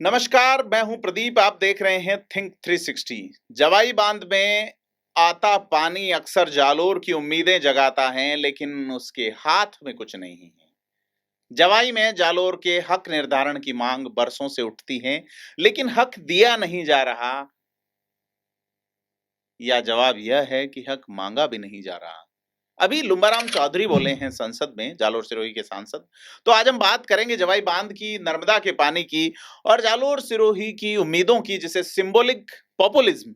नमस्कार, मैं हूं प्रदीप। आप देख रहे हैं थिंक 360। जवाई बांध में आता पानी अक्सर जालोर की उम्मीदें जगाता है, लेकिन उसके हाथ में कुछ नहीं है। जवाई में जालोर के हक निर्धारण की मांग बरसों से उठती है, लेकिन हक दिया नहीं जा रहा, या जवाब यह है कि हक मांगा भी नहीं जा रहा। अभी लुम्बाराम चौधरी बोले हैं संसद में, जालोर सिरोही के सांसद। तो आज हम बात करेंगे जवाई बांध की, नर्मदा के पानी की और जालोर सिरोही की उम्मीदों की, जिसे सिंबॉलिक पॉपुलिज्म,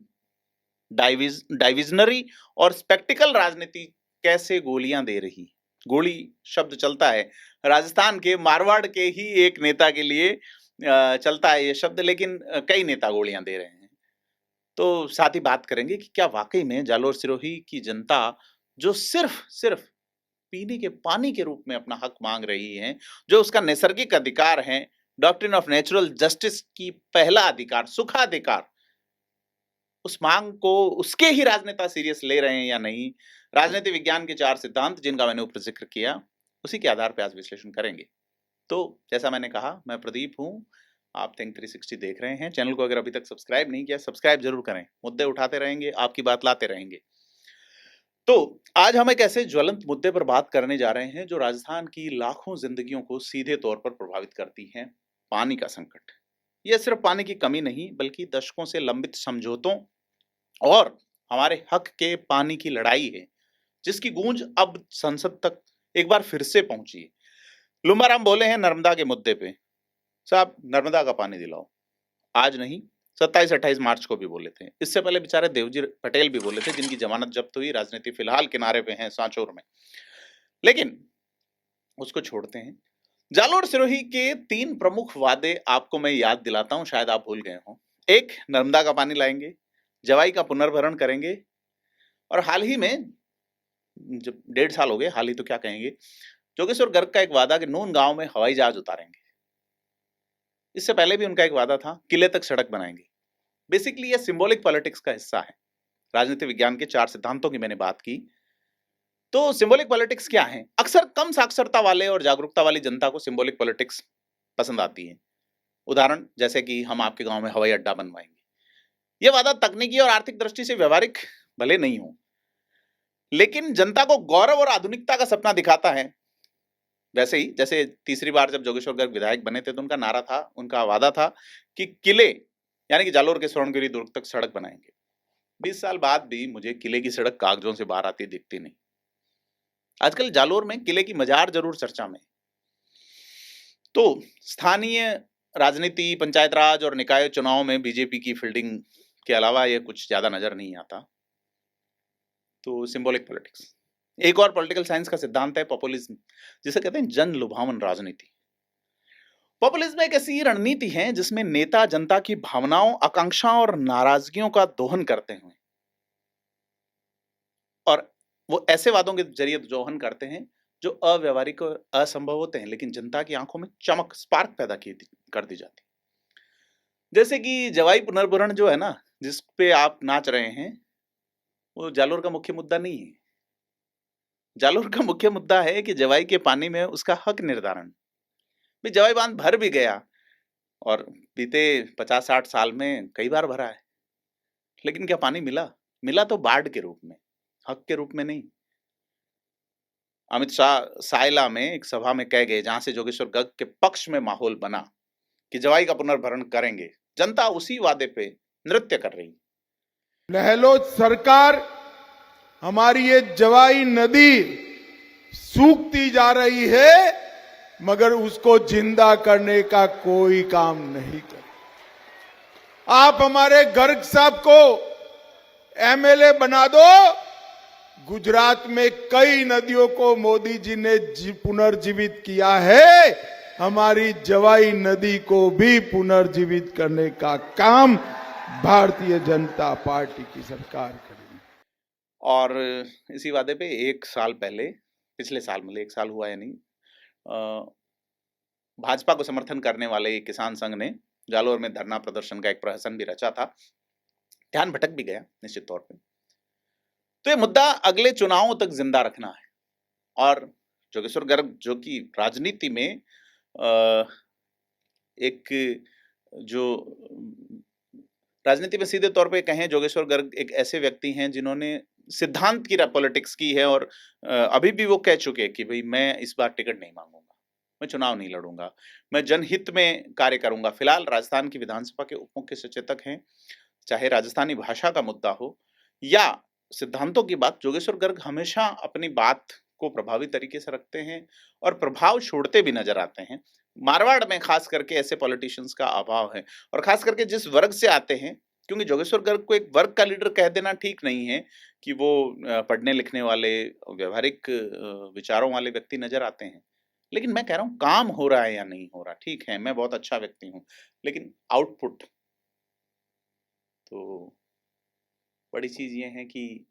डाइविजनरी और स्पेक्टिकल राजनीति कैसे गोलियां दे रही। गोली शब्द चलता है राजस्थान के मारवाड़ के ही एक नेता के लिए, चलता है ये शब्द, लेकिन कई नेता गोलियां दे रहे हैं। तो साथ ही बात करेंगे कि क्या वाकई में जालोर सिरोही की जनता, जो सिर्फ सिर्फ पीने के पानी के रूप में अपना हक मांग रही है, जो उसका नैसर्गिक अधिकार है, डॉक्ट्रिन ऑफ नेचुरल जस्टिस की पहला अधिकार, सुखाधिकार, उस मांग को उसके ही राजनेता सीरियस ले रहे हैं या नहीं। राजनीति विज्ञान के 4 सिद्धांत, जिनका मैंने ऊपर जिक्र किया, उसी के आधार पर आज विश्लेषण करेंगे। तो जैसा मैंने कहा, मैं प्रदीप हूं, आप थिंक 360 देख रहे हैं। चैनल को अगर अभी तक सब्सक्राइब नहीं किया, सब्सक्राइब जरूर करें। मुद्दे उठाते रहेंगे, आपकी बात लाते रहेंगे। तो आज हम एक ऐसे ज्वलंत मुद्दे पर बात करने जा रहे हैं जो राजस्थान की लाखों जिंदगियों को सीधे तौर पर प्रभावित करती है। पानी का संकट। यह सिर्फ पानी की कमी नहीं, बल्कि दशकों से लंबित समझौतों और हमारे हक के पानी की लड़ाई है, जिसकी गूंज अब संसद तक एक बार फिर से पहुंची है। लुम्बाराम बोले हैं नर्मदा के मुद्दे पे, साहब नर्मदा का पानी दिलाओ। आज नहीं, 27-28 मार्च को भी बोले थे। इससे पहले बेचारे देवजी पटेल भी बोले थे, जिनकी जमानत जब्त हुई। राजनीति फिलहाल किनारे पे है, सांचौर में। लेकिन उसको छोड़ते हैं। जालोर सिरोही के 3 प्रमुख वादे आपको मैं याद दिलाता हूं, शायद आप भूल गए हों। एक, नर्मदा का पानी लाएंगे, जवाई का पुनर्भरण करेंगे, और हाल ही में, जब 1.5 साल हो गए, हाल ही तो क्या कहेंगे, जोगेश्वर गर्ग का एक वादा कि नून गांव में हवाई जहाज उतारेंगे। इससे पहले भी उनका एक वादा था, किले तक सड़क बनाएंगे। बेसिकली ये सिंबॉलिक पॉलिटिक्स का हिस्सा है। राजनीति विज्ञान के 4 सिद्धांतों की मैंने बात की। तो सिंबॉलिक पॉलिटिक्स क्या है? अक्सर कम साक्षरता वाले और जागरूकता वाली जनता को सिंबॉलिक पॉलिटिक्स पसंद आती है। उदाहरण जैसे कि हम आपके गांव में हवाई अड्डा बनवाएंगे। यह वादा तकनीकी और आर्थिक दृष्टि से व्यवहारिक भले नहीं हो, लेकिन जनता को गौरव और आधुनिकता का सपना दिखाता है। वैसे ही जैसे तीसरी बार जब जोगेश्वर गर्ग विधायक बने थे, तो उनका नारा था, उनका वादा था कि किले यानी कि जालोर के स्वर्णगिरी दुर्ग तक सड़क बनाएंगे। 20 साल बाद भी मुझे किले की सड़क कागजों से बाहर आती दिखती नहीं। आजकल जालोर में किले की मजार जरूर चर्चा में। तो स्थानीय राजनीति, पंचायत राज और निकाय चुनाव में बीजेपी की फील्डिंग के अलावा यह कुछ ज्यादा नजर नहीं आता। तो सिंबॉलिक पॉलिटिक्स। एक और पॉलिटिकल साइंस का सिद्धांत है पॉपुलिज्म, जिसे कहते हैं जन लुभावन राजनीति। पॉपुलिज्म एक ऐसी रणनीति है जिसमें नेता जनता की भावनाओं, आकांक्षाओं और नाराजगियों का दोहन करते हैं, और वो ऐसे वादों के जरिए दोहन करते हैं जो अव्यवहारिक और असंभव होते हैं, लेकिन जनता की आंखों में चमक, स्पार्क पैदा कर दी जाती। जैसे कि जवाई पुनर्भरण जो है ना, जिस पे आप नाच रहे हैं, वो जालोर का मुख्य मुद्दा नहीं है। जालोर का मुख्य मुद्दा है कि जवाई के पानी में उसका हक निर्धारण। भी जवाई बांध भर भी गया, और बीते 50-60 साल में कई बार भरा है, लेकिन क्या पानी मिला? मिला तो बाढ़ के रूप में, हक के रूप में नहीं। अमित शाह सायला में एक सभा में कह गए, जहां से जोगेश्वर गर्ग के पक्ष में माहौल बना कि जवाई का पुनर्भरण करेंगे। जनता उसी वादे पे नृत्य कर रही। लहलोद सरकार, हमारी ये जवाई नदी सूखती जा रही है, मगर उसको जिंदा करने का कोई काम नहीं कर। आप हमारे गर्ग साहब को एमएलए बना दो। गुजरात में कई नदियों को मोदी जी ने पुनर्जीवित किया है। हमारी जवाई नदी को भी पुनर्जीवित करने का काम भारतीय जनता पार्टी की सरकार करेगी। और इसी वादे पे 1 साल पहले, पिछले साल, मतलब 1 साल हुआ या नहीं, भाजपा को समर्थन करने वाले किसान संघ ने जालोर में धरना प्रदर्शन का एक प्रहसन भी रचा था। ध्यान भटक भी गया निश्चित तौर पे। तो ये मुद्दा अगले चुनावों तक जिंदा रखना है। और जोगेश्वर गर्ग, जो कि राजनीति में एक जो राजनीति में सीधे तौर पे कहें, जोगेश्वर गर्ग एक ऐसे व्यक्ति हैं जिन्होंने सिद्धांत की पॉलिटिक्स की है और अभी भी वो कह चुके हैं कि भाई मैं इस बार टिकट नहीं मांगूंगा, मैं चुनाव नहीं लड़ूंगा, मैं जनहित में कार्य करूंगा। फिलहाल राजस्थान की विधानसभा के उप मुख्य सचेतक हैं। चाहे राजस्थानी भाषा का मुद्दा हो या सिद्धांतों की बात, जोगेश्वर गर्ग हमेशा अपनी बात को प्रभावी तरीके से रखते हैं और प्रभाव छोड़ते भी नजर आते हैं। मारवाड़ में खास करके ऐसे पॉलिटिशियंस का अभाव है और खास करके जिस वर्ग से आते हैं, क्योंकि जोगेश्वर गर्ग को एक वर्ग का लीडर कह देना ठीक नहीं है कि वो पढ़ने लिखने वाले, व्यवहारिक विचारों वाले व्यक्ति नजर आते हैं। लेकिन मैं कह रहा हूं काम हो रहा है या नहीं हो रहा, ठीक है मैं बहुत अच्छा व्यक्ति हूं, लेकिन आउटपुट तो बड़ी चीज ये है कि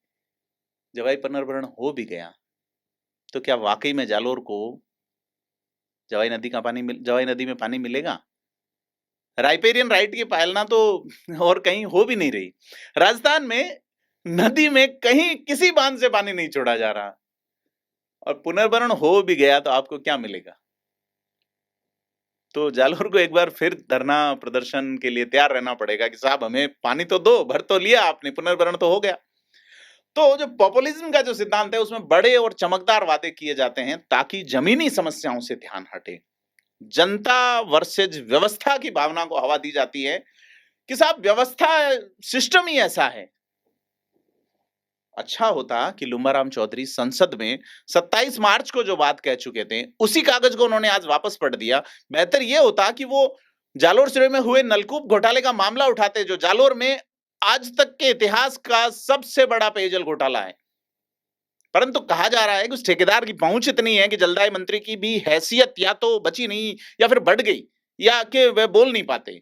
जवाई पुनर्भरण हो भी गया तो क्या वाकई में जालोर को जवाई नदी में पानी मिलेगा? राइपेरियन राइट की पालना तो और कहीं हो भी नहीं रही। राजस्थान में नदी में कहीं किसी बांध से पानी नहीं छोड़ा जा रहा और पुनर्भरण हो भी गया तो आपको क्या मिलेगा? तो जालोर को एक बार फिर धरना प्रदर्शन के लिए तैयार रहना पड़ेगा कि साहब हमें पानी तो दो, भर तो लिया आपने, पुनर्भरण तो हो गया। तो जो पॉपुलिज्म का जो सिद्धांत है उसमें बड़े और चमकदार वादे किए जाते हैं ताकि जमीनी समस्याओं से ध्यान हटे। जनता वर्सेज व्यवस्था की भावना को हवा दी जाती है कि साहब व्यवस्था, सिस्टम ही ऐसा है। अच्छा होता कि लुम्बाराम चौधरी संसद में 27 मार्च को जो बात कह चुके थे उसी कागज को उन्होंने आज वापस पढ़ दिया। बेहतर यह होता कि वो जालोर सिरोही में हुए नलकूप घोटाले का मामला उठाते, जो जालोर में आज तक के इतिहास का सबसे बड़ा पेयजल घोटाला है। परंतु कहा जा रहा है कि उस ठेकेदार की पहुंच इतनी है कि जलदाय मंत्री की भी हैसियत या तो बची नहीं या फिर बढ़ गई या कि वे बोल नहीं पाते।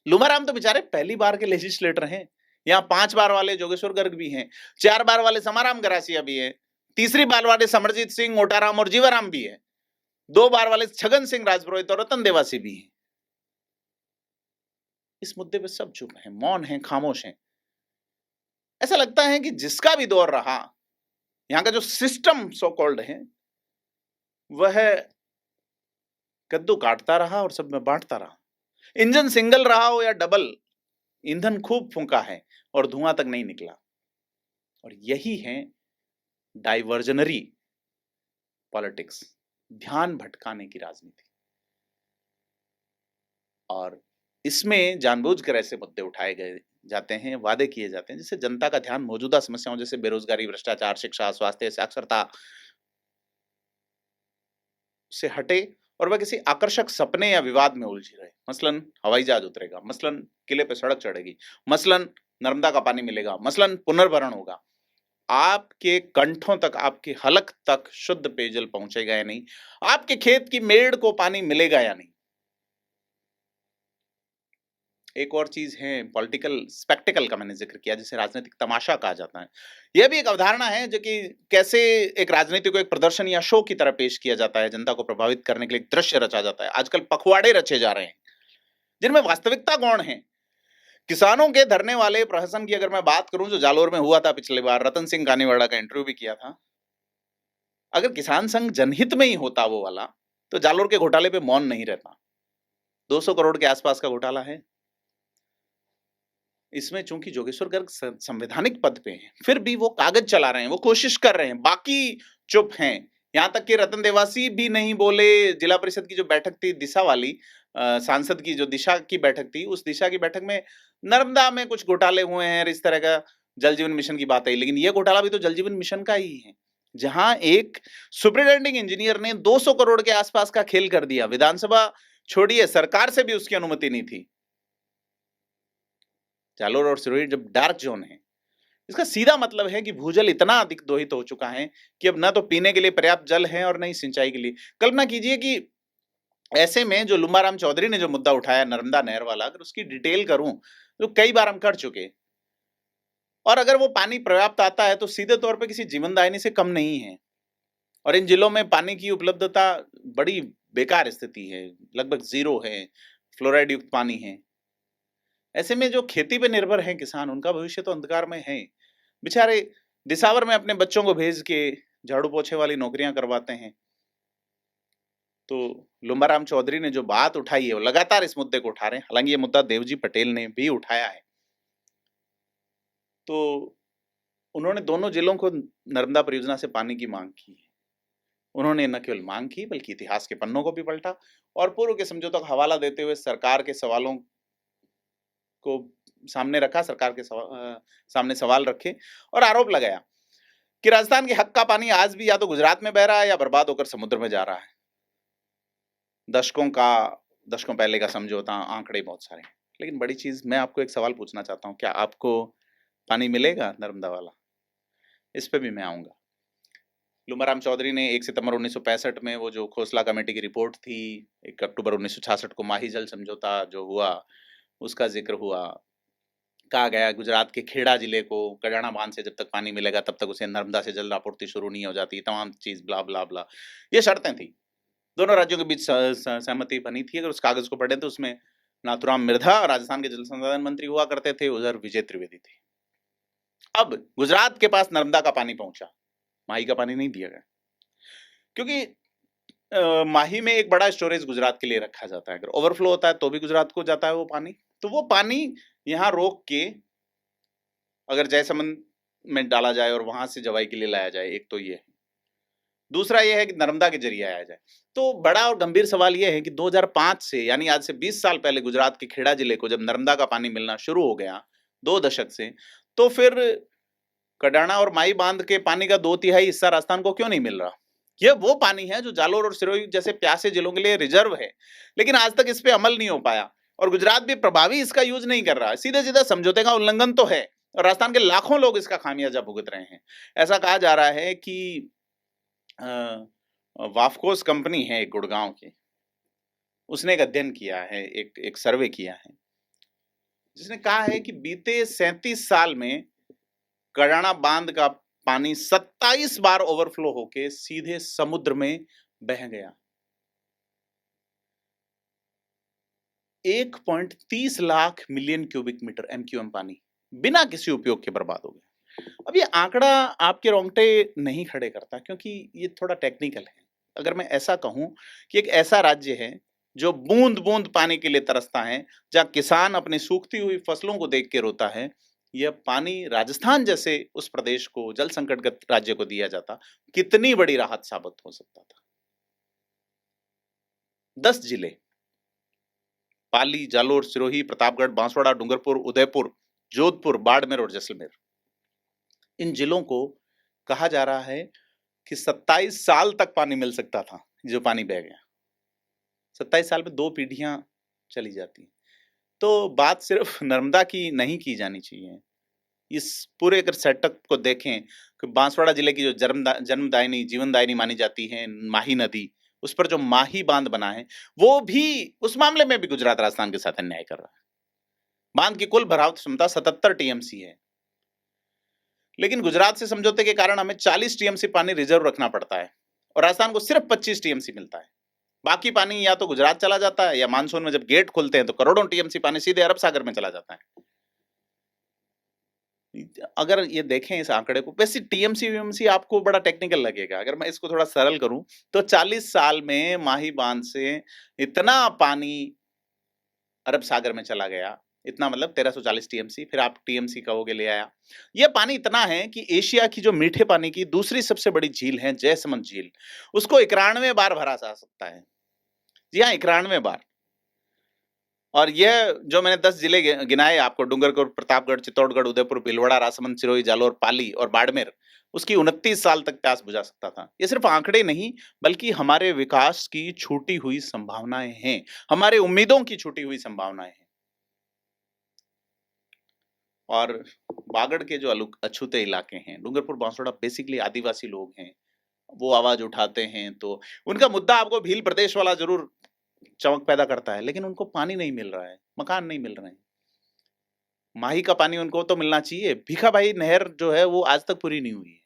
लुमाराम तो बेचारे पहली बार के लेजिस्लेटर हैं। यहाँ 5 बार वाले जोगेश्वर गर्ग भी हैं, 4 बार वाले समाराम गरासिया भी हैं, तीसरी बार वाले समरजीत सिंह, ओटाराम और जीवाराम भी हैं, 2 बार वाले छगन सिंह राजपुरोहित और रतन देवासी भी हैं। इस मुद्दे पे सब चुप हैं, मौन हैं, खामोश हैं। ऐसा लगता है कि जिसका भी दौर रहा, यहाँ का जो सिस्टम सो कॉल्ड है वह कद्दू काटता रहा और सब में बांटता रहा। इंजन सिंगल रहा हो या डबल, ईंधन खूब फूंका है और धुआं तक नहीं निकला। और यही है डाइवर्जनरी पॉलिटिक्स, ध्यान भटकाने की राजनीति। और इसमें जानबूझकर ऐसे मुद्दे उठाए गए जाते हैं, वादे किए जाते हैं जिससे जनता का ध्यान मौजूदा समस्याओं जैसे बेरोजगारी, भ्रष्टाचार, शिक्षा, स्वास्थ्य, साक्षरता से हटे और वह किसी आकर्षक सपने या विवाद में उलझी रहे। मसलन हवाई जहाज उतरेगा, मसलन किले पे सड़क चढ़ेगी, मसलन नर्मदा का पानी मिलेगा, मसलन पुनर्भरण होगा। आपके कंठों तक, आपके हलक तक शुद्ध पेयजल पहुंचेगा या नहीं, आपके खेत की मेड़ को पानी मिलेगा या नहीं। एक और चीज है पॉलिटिकल स्पेक्टिकल का, मैंने जिक्र किया जिसे राजनीतिक तमाशा कहा जाता है। यह भी एक अवधारणा है जो कि कैसे एक राजनीति को एक प्रदर्शन या शो की तरह पेश किया जाता है, जनता को प्रभावित करने के लिए एक दृश्य रचा जाता है। आजकल पखवाड़े रचे जा रहे हैं जिनमें वास्तविकता गौण है। किसानों के धरने वाले प्रहसन की अगर मैं बात करूं, जो जालोर में हुआ था पिछले बार, रतन सिंह कानीवाड़ा का इंटरव्यू भी किया था। अगर किसान संघ जनहित में ही होता वो वाला, तो जालोर के घोटाले पे मौन नहीं रहता। 200 करोड़ के आसपास का घोटाला है। इसमें चूंकि जोगेश्वर गर्ग संवैधानिक पद पे हैं, फिर भी वो कागज चला रहे हैं, वो कोशिश कर रहे हैं, बाकी चुप हैं। यहां तक कि रतन देवासी भी नहीं बोले। जिला परिषद की जो बैठक थी दिशा वाली, सांसद की जो दिशा की बैठक थी, उस दिशा की बैठक में नर्मदा में कुछ घोटाले हुए हैं, इस तरह का जल जीवन मिशन की बात आई। लेकिन ये घोटाला भी तो जल जीवन मिशन का ही है, जहां एक सुपरिटेंडिंग इंजीनियर ने 200 करोड़ के आसपास का खेल कर दिया। विधानसभा छोड़िए, सरकार से भी उसकी अनुमति नहीं थी। जालोर और सिरोही जब डार्क जोन है, इसका सीधा मतलब है कि भूजल इतना अधिक दोहित हो चुका है कि अब ना तो पीने के लिए पर्याप्त जल है और न ही सिंचाई के लिए। कल्पना कीजिए कि ऐसे में जो लुम्बाराम चौधरी ने जो मुद्दा उठाया नर्मदा नहर वाला, अगर उसकी डिटेल करूं तो कई बार हम कर चुके, और अगर वो पानी पर्याप्त आता है तो सीधे तौर पे किसी जीवनदायिनी से कम नहीं है। और इन जिलों में पानी की उपलब्धता बड़ी बेकार स्थिति है, लगभग 0 है, फ्लोराइड युक्त पानी है। ऐसे में जो खेती पे निर्भर हैं किसान, उनका भविष्य तो अंधकार में है। बेचारे दिसावर में अपने बच्चों को भेज के झाड़ू पोछे वाली नौकरियां करवाते हैं। तो लुम्बाराम चौधरी ने जो बात उठाई है, वो लगातार इस मुद्दे को उठा रहे हैं। हालांकि ये मुद्दा देवजी पटेल ने भी उठाया है। तो उन्होंने दोनों जिलों को नर्मदा परियोजना से पानी की मांग की है। उन्होंने न केवल मांग की, बल्कि इतिहास के पन्नों को भी पलटा और पूर्व के समझौतों का हवाला देते हुए सरकार के सवालों को सामने रखा, सरकार के सामने सवाल रखे और आरोप लगाया कि राजस्थान के हक का पानी आज भी या तो गुजरात में बह रहा है या बर्बाद होकर समुद्र में जा रहा है। दशकों पहले का समझौता, आंकड़े बहुत सारे हैं। लेकिन बड़ी चीज, मैं आपको एक सवाल पूछना चाहता हूं, क्या आपको पानी मिलेगा नर्मदा वाला? इस पे भी मैं आऊंगा। लुम्बाराम चौधरी ने 1 सितंबर 1965 में वो जो खोसला कमेटी की रिपोर्ट थी, 1 अक्टूबर 1966 को माही जल समझौता जो हुआ उसका जिक्र हुआ। कहा गया गुजरात के खेड़ा जिले को कड़ाना बांध से जब तक पानी मिलेगा तब तक उसे नर्मदा से जल आपूर्ति शुरू नहीं हो जाती, तमाम चीज ब्ला ब्ला ब्ला, ये शर्तें थी। दोनों राज्यों के बीच सहमति बनी थी। अगर उस कागज को पढ़े तो उसमें नाथुराम मिर्धा राजस्थान के जल संसाधन मंत्री हुआ करते थे, उधर विजय त्रिवेदी थे। अब गुजरात के पास नर्मदा का पानी पहुंचा, माही का पानी नहीं दिया गया, क्योंकि माही में एक बड़ा स्टोरेज गुजरात के लिए रखा जाता है। अगर ओवरफ्लो होता है तो भी गुजरात को जाता है वो पानी। तो वो पानी यहां रोक के अगर जयसमंद में डाला जाए और वहां से जवाई के लिए लाया जाए, एक तो ये है। दूसरा ये है कि नर्मदा के जरिए आया जाए। तो बड़ा और गंभीर सवाल ये है कि 2005 से, यानी आज से 20 साल पहले गुजरात के खेड़ा जिले को जब नर्मदा का पानी मिलना शुरू हो गया 2 दशक से, तो फिर कडाना और माई बांध के पानी का 2/3 हिस्सा राजस्थान को क्यों नहीं मिल रहा? ये वो पानी है जो जालोर और सिरोही जैसे प्यासे जिलों के लिए रिजर्व है, लेकिन आज तक इस पे अमल नहीं हो पाया और गुजरात भी प्रभावी इसका यूज नहीं कर रहा है। सीधे सीधा समझौते का उल्लंघन तो है और राजस्थान के लाखों लोग इसका खामियाजा भुगत रहे हैं। ऐसा कहा जा रहा है कि वाफकोस कंपनी है एक गुड़गांव की, उसने एक अध्ययन किया है, एक सर्वे किया है, जिसने कहा है कि बीते 37 साल में कड़ाना बांध का पानी 27 बार ओवरफ्लो होके सीधे समुद्र में बह गया। 1.30 lakh million cubic metre MQM पानी बिना किसी उपयोग के बर्बाद हो गया। अब ये आंकड़ा आपके रोंगटे नहीं खड़े करता, क्योंकि ये थोड़ा टेक्निकल है। अगर मैं ऐसा कहूं कि एक ऐसा राज्य है जो बूंद बूंद पानी के लिए तरसता है, जहां किसान अपनी सूखती हुई फसलों को देख के रोता है, यह पानी राजस्थान जैसे उस प्रदेश को, जल संकटग्रस्त राज्य को दिया जाता, कितनी बड़ी राहत साबित हो सकता था। 10 जिले, पाली, जालोर, सिरोही, प्रतापगढ़, बांसवाड़ा, डूंगरपुर, उदयपुर, जोधपुर, बाड़मेर और जैसलमेर, इन जिलों को कहा जा रहा है कि 27 साल तक पानी मिल सकता था, जो पानी बह गया। 27 साल में 2 पीढ़ियां चली जाती। तो बात सिर्फ नर्मदा की नहीं की जानी चाहिए। इस पूरे अगर सेटअप को देखें कि बांसवाड़ा जिले की जो जन्मदायिनी, जीवनदायिनी मानी जाती है माही नदी, उस पर जो माही बांध बना है, वो भी उस मामले में भी गुजरात राजस्थान के साथ अन्याय कर रहा है। बांध की कुल भराव क्षमता 77 TMC है, लेकिन गुजरात से समझौते के कारण हमें 40 TMC पानी रिजर्व रखना पड़ता है और राजस्थान को सिर्फ 25 TMC मिलता है। बाकी पानी या तो गुजरात चला जाता है या मानसून में जब गेट खुलते हैं तो करोड़ों TMC पानी सीधे अरब सागर में चला जाता है। अगर ये देखें इस आंकड़े को, वैसे TMC आपको बड़ा टेक्निकल लगेगा। अगर मैं इसको थोड़ा सरल करूं तो 40 साल में माही बांध से इतना पानी अरब सागर में चला गया, इतना मतलब 1340 TMC, फिर आप TMC कहोगे ले आया। यह पानी इतना है कि एशिया की जो मीठे पानी की दूसरी सबसे बड़ी झील है जयसमंद झील, उसको 91 बार भरा जा सकता है। जी हाँ, 91 बार। और यह जो मैंने 10 जिले गिनाए आपको, डूंगरपुर, प्रतापगढ़, चित्तौड़गढ़, उदयपुर, भीलवाड़ा, राजसमंद, सिरोही, जालोर, पाली और बाड़मेर, उसकी 29 साल तक प्यास बुझा सकता था। ये सिर्फ आंकड़े नहीं, बल्कि हमारे विकास की छूटी हुई संभावनाएं हैं, हमारे उम्मीदों की छूटी हुई संभावनाएं हैं। और बागड़ के जो अछूते इलाके हैं, डूंगरपुर, बांसवाड़ा, बेसिकली आदिवासी लोग हैं, वो आवाज उठाते हैं तो उनका मुद्दा आपको भील प्रदेश वाला जरूर चमक पैदा करता है, लेकिन उनको पानी नहीं मिल रहा है, मकान नहीं मिल रहे हैं। माही का पानी उनको तो मिलना चाहिए। भीखाभाई नहर जो है वो आज तक पूरी नहीं हुई है।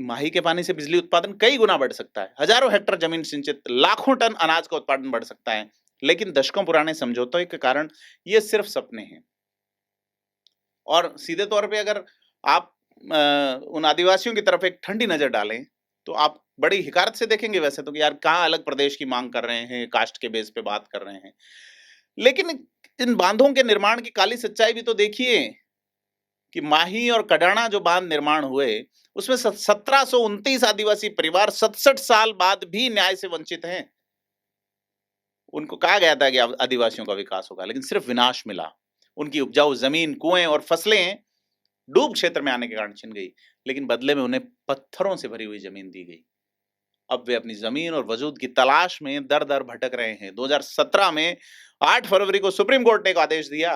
माही के पानी से बिजली उत्पादन कई गुना बढ़ सकता है, हजारों हेक्टेयर जमीन सिंचित, लाखों टन अनाज का उत्पादन बढ़ सकता है, लेकिन दशकों पुराने समझौतों के कारण ये सिर्फ सपने हैं। और सीधे तौर पे अगर आप उन आदिवासियों की तरफ एक ठंडी नजर डालें तो आप बड़ी हिकारत से देखेंगे वैसे तो कि यार कहाँ अलग प्रदेश की मांग कर रहे हैं, कास्ट के बेस पे बात कर रहे हैं। लेकिन इन बांधों के निर्माण की काली सच्चाई भी तो देखिए कि माही और कडाना जो बांध निर्माण हुए, उसमें 1729 आदिवासी परिवार 67 साल बाद भी न्याय से वंचित हैं। उनको कहा गया था कि आदिवासियों का विकास होगा, लेकिन सिर्फ विनाश मिला। उनकी उपजाऊ जमीन, कुएं और फसलें डूब क्षेत्र में आने के कारण छिन गई, लेकिन बदले में उन्हें पत्थरों से भरी हुई जमीन दी गई। अब वे अपनी जमीन और वजूद की तलाश में दर-दर भटक रहे हैं। 2017 में 8 फरवरी को सुप्रीम कोर्ट ने एक आदेश दिया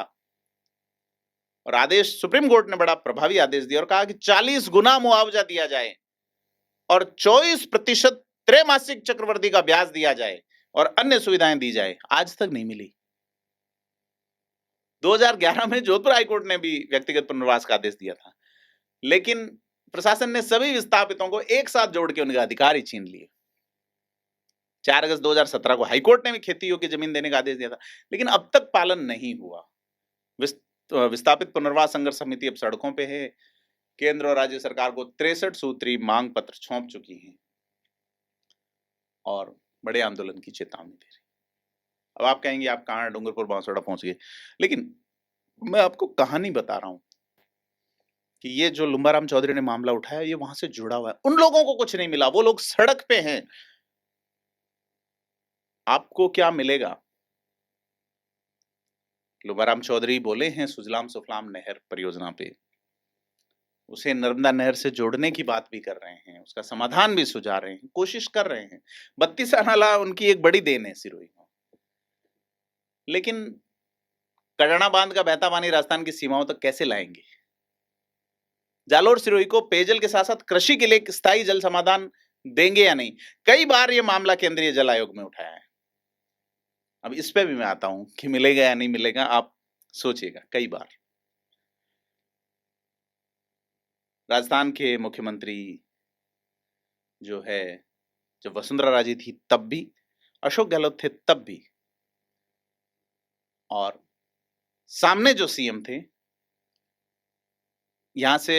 और आदेश सुप्रीम कोर्ट ने बड़ा प्रभावी आदेश दिया और कहा कि 40 गुना मुआवजा दिया जाए और 24% त्रैमासिक चक्रवृद्धि का ब्याज दिया जाए और अन्य सुविधाएं दी जाए। आज तक नहीं मिली। 2011 में जोधपुर हाईकोर्ट ने भी व्यक्तिगत पुनर्वास का आदेश दिया था, लेकिन प्रशासन ने सभी विस्थापितों को एक साथ जोड़ के उनके अधिकार ही छीन लिए। 4 अगस्त 2017 को हाईकोर्ट ने भी खेती योग्य जमीन देने का आदेश दिया था, लेकिन अब तक पालन नहीं हुआ। विस्थापित पुनर्वास संघर्ष समिति अब सड़कों पे है। केंद्र और राज्य सरकार को 63 सूत्री मांग पत्र सौंप चुकी है और बड़े आंदोलन की चेतावनी दे रही। अब आप कहेंगे आप कहाँ डूंगरपुर बांसवाड़ा पहुंच गए, लेकिन मैं आपको कहानी बता रहा हूं कि ये जो लुम्बाराम चौधरी ने मामला उठाया, ये वहां से जुड़ा हुआ है। उन लोगों को कुछ नहीं मिला, वो लोग सड़क पे हैं। आपको क्या मिलेगा? लुम्बाराम चौधरी बोले हैं सुजलाम सुफलाम नहर परियोजना पे, उसे नर्मदा नहर से जोड़ने की बात भी कर रहे हैं, उसका समाधान भी सुझा रहे हैं, कोशिश कर रहे हैं। 32 नाला उनकी एक बड़ी देन है सिरोही में, लेकिन कडाना बांध का बहता पानी राजस्थान की सीमाओं तक कैसे लाएंगे? जालोर सिरोही को पेयजल के साथ साथ कृषि के लिए एक स्थायी जल समाधान देंगे या नहीं? कई बार ये मामला केंद्रीय जल आयोग में उठाया है। अब इस पे भी मैं आता हूं कि मिलेगा या नहीं मिलेगा, आप सोचिएगा। कई बार राजस्थान के मुख्यमंत्री जो है, जब वसुंधरा राजे थी तब भी, अशोक गहलोत थे तब भी, और सामने जो सीएम थे, यहां से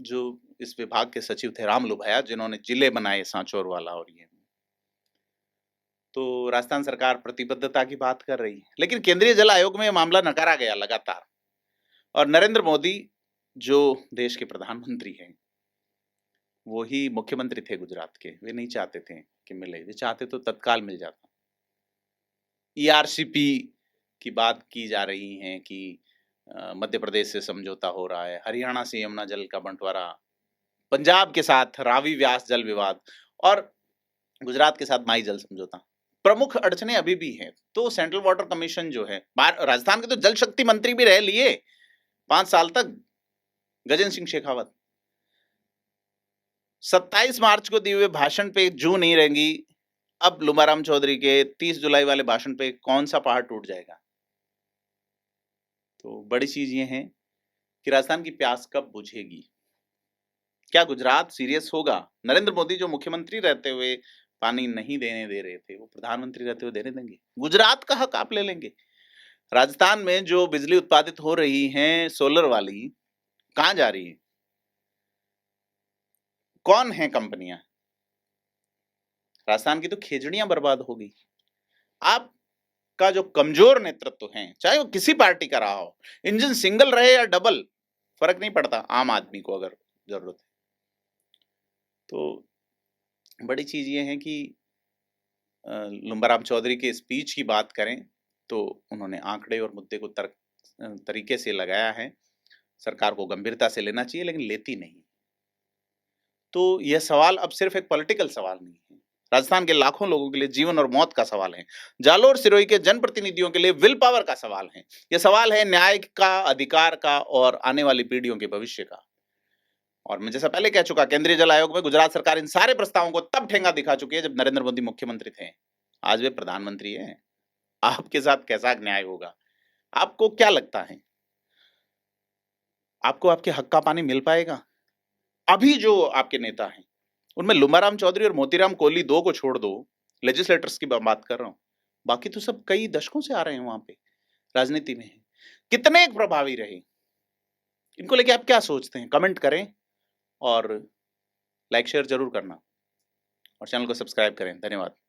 जो इस विभाग के सचिव थे राम लुभाया, जिन्होंने जिले बनाए सांचौर वाला और ये, तो राजस्थान सरकार प्रतिबद्धता की बात कर रही है, लेकिन केंद्रीय जल आयोग में यह मामला नकारा गया लगातार। और नरेंद्र मोदी जो देश के प्रधानमंत्री हैं, वो ही मुख्यमंत्री थे गुजरात के, वे नहीं चाहते थे कि मिले, वे चाहते तो तत्काल मिल जाता। ईआरसीपी की बात की जा रही है कि मध्य प्रदेश से समझौता हो रहा है, हरियाणा से यमुना जल का बंटवारा, पंजाब के साथ रावी व्यास जल विवाद और गुजरात के साथ माई जल समझौता। प्रमुख अड़चने अभी भी हैं। तो सेंट्रल वाटर कमीशन जो है, राजस्थान के तो जल शक्ति मंत्री भी रह लिए 5 साल तक, गजेंद्र सिंह शेखावत। 27 मार्च को दिए हुए भाषण पे जू नहीं रहेंगी। अब लुम्बाराम चौधरी के 30 जुलाई वाले भाषण पे कौन सा पहाड़ टूट जाएगा? तो बड़ी चीज ये है कि राजस्थान की प्यास कब बुझेगी? क्या गुजरात सीरियस होगा? नरेंद्र मोदी जो मुख्यमंत्री रहते हुए पानी नहीं देने दे रहे थे, वो प्रधानमंत्री रहते हुए देने देंगे? गुजरात का हक आप ले लेंगे? राजस्थान में जो बिजली उत्पादित हो रही है सोलर वाली, कहां जा रही है? कौन है कंपनियां? राजस्थान की तो खेजड़ियां बर्बाद हो गई। आपका जो कमजोर नेतृत्व है, चाहे वो किसी पार्टी का रहा हो, इंजन सिंगल रहे या डबल, फर्क नहीं पड़ता आम आदमी को अगर जरूरत है तो। बड़ी चीज ये है कि लुम्बाराम चौधरी के स्पीच की बात करें तो उन्होंने आंकड़े और मुद्दे को तरीके से लगाया है। सरकार को गंभीरता से लेना चाहिए, लेकिन लेती नहीं। तो यह सवाल अब सिर्फ एक पॉलिटिकल सवाल नहीं है, राजस्थान के लाखों लोगों के लिए जीवन और मौत का सवाल है। जालोर सिरोही के जनप्रतिनिधियों के लिए विल पावर का सवाल है। यह सवाल है न्याय का, अधिकार का और आने वाली पीढ़ियों के भविष्य का। और मैं जैसा पहले कह चुका, केंद्रीय जल आयोग में गुजरात सरकार इन सारे प्रस्तावों को तब ठेंगा दिखा चुकी है जब नरेंद्र मोदी मुख्यमंत्री थे। आज वे प्रधानमंत्री हैं। आपके साथ कैसा न्याय होगा? आपको क्या लगता है, आपको आपके हक का पानी मिल पाएगा? अभी जो आपके नेता हैं उनमें लुम्बाराम चौधरी और मोतीराम कोहली, दो को छोड़ दो, लेजिस्लेटर्स की बात कर रहा हूं, बाकी तो सब कई दशकों से आ रहे हैं वहां पे, राजनीति में है। कितने प्रभावी रहे? इनको लेके आप क्या सोचते हैं? कमेंट करें और लाइक शेयर जरूर करना। और चैनल को सब्सक्राइब करें। धन्यवाद।